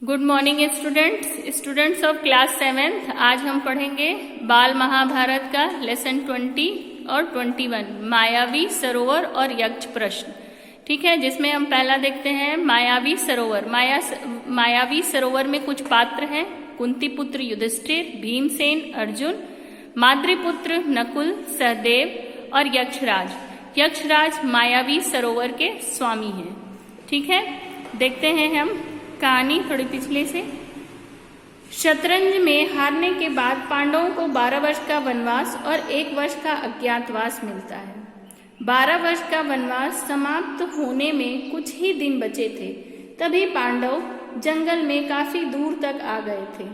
Good morning students of class 7th। आज हम पढ़ेंगे बाल महाभारत का लेसन 20 और 21 मायावी सरोवर और यक्ष प्रश्न। ठीक है, जिसमें हम पहला देखते हैं मायावी सरोवर। मायावी सरोवर में कुछ पात्र हैं: कुंती पुत्र युधिष्ठिर, भीमसेन, अर्जुन, माद्रीपुत्र नकुल, सहदेव और यक्षराज। यक्षराज मायावी सरोवर के स्वामी हैं। ठीक है, देखते हैं हम कहानी थोड़ी पिछले से। शतरंज में हारने के बाद पांडवों को 12 वर्ष का वनवास और 1 वर्ष का अज्ञातवास मिलता है। 12 वर्ष का वनवास समाप्त होने में कुछ ही दिन बचे थे, तभी पांडव जंगल में काफी दूर तक आ गए थे।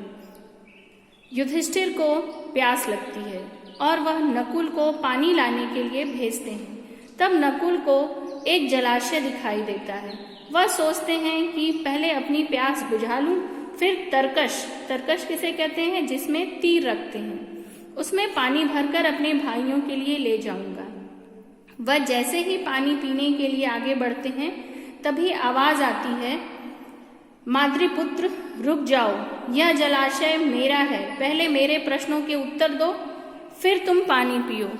युधिष्ठिर को प्यास लगती है और वह नकुल को पानी लाने के लिए भेजते हैं। तब नकुल को एक जलाशय दिखाई देता है। वह सोचते हैं कि पहले अपनी प्यास बुझा लूं, फिर तरकश किसे कहते हैं, जिसमें तीर रखते हैं, उसमें पानी भरकर अपने भाइयों के लिए ले जाऊंगा। वह जैसे ही पानी पीने के लिए आगे बढ़ते हैं, तभी आवाज आती है, माद्रीपुत्र रुक जाओ, यह जलाशय मेरा है, पहले मेरे प्रश्नों के उत्तर दो, फिर तुम पानी पियो।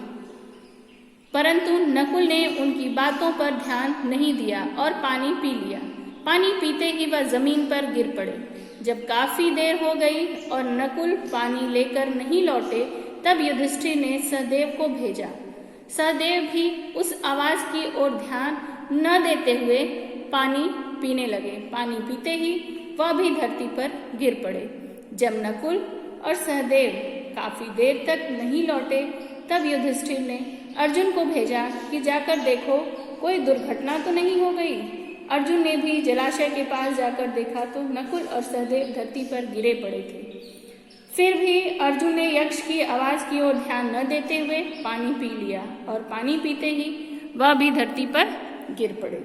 परंतु नकुल ने उनकी बातों पर ध्यान नहीं दिया और पानी पी लिया। पानी पीते ही वह जमीन पर गिर पड़े। जब काफी देर हो गई और नकुल पानी लेकर नहीं लौटे, तब युधिष्ठिर ने सहदेव को भेजा। सहदेव भी उस आवाज की ओर ध्यान न देते हुए पानी पीने लगे। पानी पीते ही वह भी धरती पर गिर पड़े। जब नकुल और सहदेव काफी देर तक नहीं लौटे, तब युधिष्ठिर ने अर्जुन को भेजा कि जाकर देखो कोई दुर्घटना तो नहीं हो गई। अर्जुन ने भी जलाशय के पास जाकर देखा तो नकुल और सहदेव धरती पर गिरे पड़े थे। फिर भी अर्जुन ने यक्ष की आवाज की ओर ध्यान न देते हुए पानी पी लिया और पानी पीते ही वह भी धरती पर गिर पड़े।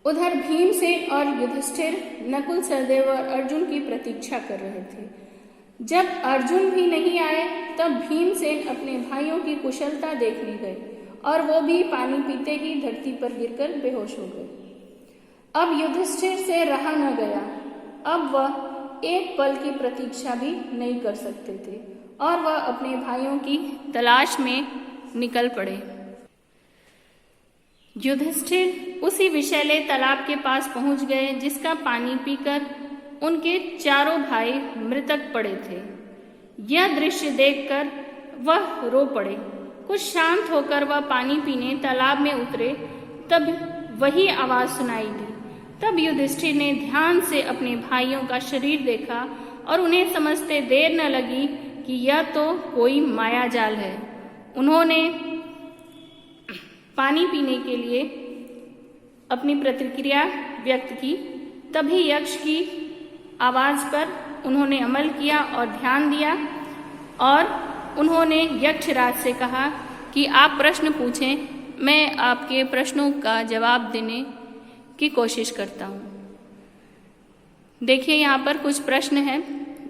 उधर भीमसेन और युधिष्ठिर नकुल, सहदेव और अर्जुन की प्रतीक्षा कर रहे थे। जब अर्जुन भी नहीं आए, तब भीमसेन अपने भाइयों की कुशलता देखने गए और वो भी पानी पीते ही धरती पर गिरकर बेहोश हो गए। अब युधिष्ठिर से रहा न गया। अब वह एक पल की प्रतीक्षा भी नहीं कर सकते थे और वह अपने भाइयों की तलाश में निकल पड़े। युधिष्ठिर उसी विषैले तालाब के पास पहुंच गए, जिसका पानी पीकर उनके चारों भाई मृतक पड़े थे। यह दृश्य देखकर वह रो पड़े। कुछ शांत होकर वह पानी पीने तालाब में उतरे, तब वही आवाज सुनाई दी। तब युधिष्ठिर ने ध्यान से अपने भाइयों का शरीर देखा और उन्हें समझते देर न लगी कि यह तो कोई माया जाल है। उन्होंने पानी पीने के लिए अपनी प्रतिक्रिया व्यक्त की। तभी यक्ष की आवाज पर उन्होंने अमल किया और ध्यान दिया और उन्होंने यक्षराज से कहा कि आप प्रश्न पूछें, मैं आपके प्रश्नों का जवाब देने की कोशिश करता हूँ। देखिए, यहाँ पर कुछ प्रश्न हैं।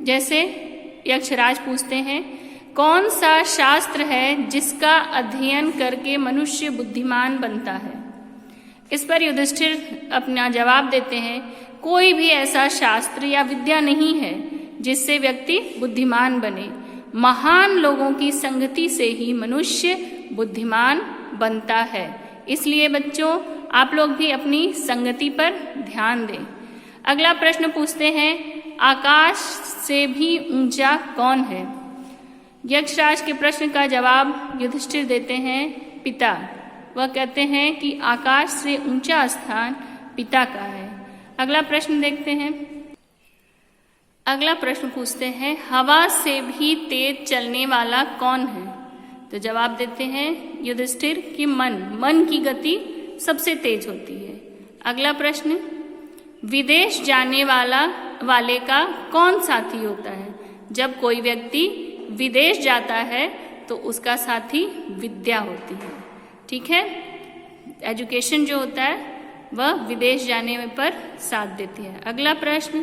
जैसे यक्षराज पूछते हैं, कौन सा शास्त्र है जिसका अध्ययन करके मनुष्य बुद्धिमान बनता है? इस पर युधिष्ठिर अपना जवाब देते हैं, कोई भी ऐसा शास्त्र या विद्या नहीं है जिससे व्यक्ति बुद्धिमान बने। महान लोगों की संगति से ही मनुष्य बुद्धिमान बनता है। इसलिए बच्चों, आप लोग भी अपनी संगति पर ध्यान दें। अगला प्रश्न पूछते हैं, आकाश से भी ऊंचा कौन है? यक्षराज के प्रश्न का जवाब युधिष्ठिर देते हैं, पिता। वह कहते हैं कि आकाश से ऊंचा स्थान पिता का है। अगला प्रश्न देखते हैं। अगला प्रश्न पूछते हैं, हवा से भी तेज चलने वाला कौन है? तो जवाब देते हैं युधिष्ठिर कि मन की गति सबसे तेज होती है। अगला प्रश्न, विदेश जाने वाले का कौन साथी होता है? जब कोई व्यक्ति विदेश जाता है तो उसका साथी विद्या होती है। ठीक है, एजुकेशन जो होता है वह विदेश जाने पर साथ देती है। अगला प्रश्न,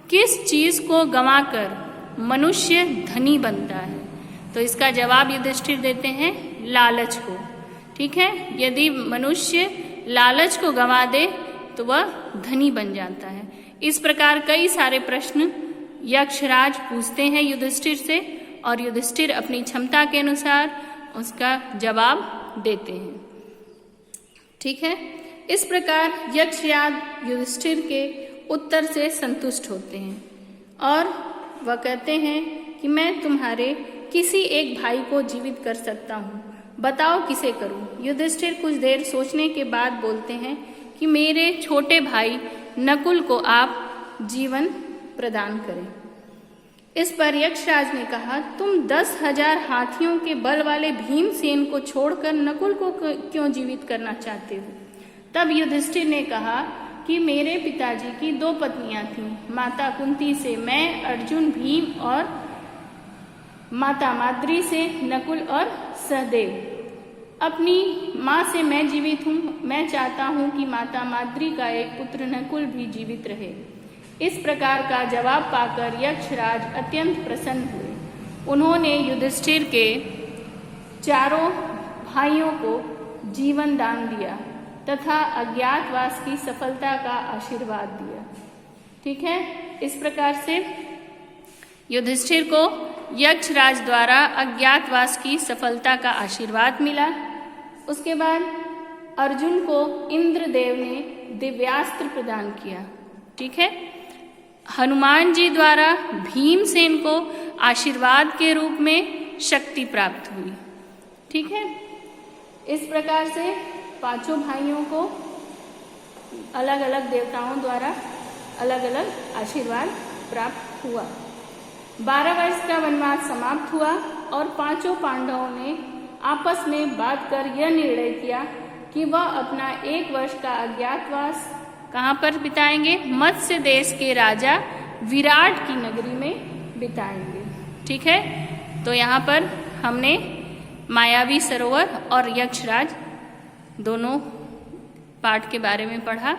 किस चीज को गंवाकर मनुष्य धनी बनता है? तो इसका जवाब युधिष्ठिर देते हैं, लालच को। ठीक है, यदि मनुष्य लालच को गंवा दे तो वह धनी बन जाता है। इस प्रकार कई सारे प्रश्न यक्षराज पूछते हैं युधिष्ठिर से और युधिष्ठिर अपनी क्षमता के अनुसार उसका जवाब देते हैं। ठीक है, इस प्रकार यक्षराज युधिष्ठिर के उत्तर से संतुष्ट होते हैं और वह कहते हैं कि मैं तुम्हारे किसी एक भाई को जीवित कर सकता हूँ, बताओ किसे करूँ। युधिष्ठिर कुछ देर सोचने के बाद बोलते हैं कि मेरे छोटे भाई नकुल को आप जीवन प्रदान करें। इस पर यक्षराज ने कहा, तुम 10,000 हाथियों के बल वाले भीमसेन को छोड़कर नकुल को क्यों जीवित करना चाहते हो। तब युधिष्ठिर ने कहा कि मेरे पिताजी की 2 पत्नियां थीं, माता कुंती से मैं अर्जुन भीम और माता माद्री से नकुल और सहदेव। अपनी माँ से मैं जीवित हूँ, मैं चाहता हूँ कि माता माद्री का एक पुत्र नकुल भी जीवित रहे। इस प्रकार का जवाब पाकर यक्षराज अत्यंत प्रसन्न हुए। उन्होंने युधिष्ठिर के चारों भाइयों को जीवन दान दिया तथा अज्ञातवास की सफलता का आशीर्वाद दिया। ठीक है, इस प्रकार से युधिष्ठिर को यक्षराज द्वारा अज्ञातवास की सफलता का आशीर्वाद मिला। उसके बाद अर्जुन को इंद्रदेव ने दिव्यास्त्र प्रदान किया। ठीक है, हनुमान जी द्वारा भीमसेन को आशीर्वाद के रूप में शक्ति प्राप्त हुई। ठीक है, इस प्रकार से 5 भाइयों को अलग अलग देवताओं द्वारा अलग अलग आशीर्वाद प्राप्त हुआ। 12 वर्ष का वनवास समाप्त हुआ और 5 पांडवों ने आपस में बात कर यह निर्णय किया कि वह अपना 1 वर्ष का अज्ञातवास कहाँ पर बिताएंगे, मत्स्य देश के राजा विराट की नगरी में बिताएंगे। ठीक है, तो यहाँ पर हमने मायावी सरोवर और यक्षराज दोनों पाठ के बारे में पढ़ा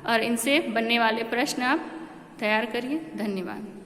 और इनसे बनने वाले प्रश्न आप तैयार करिए। धन्यवाद।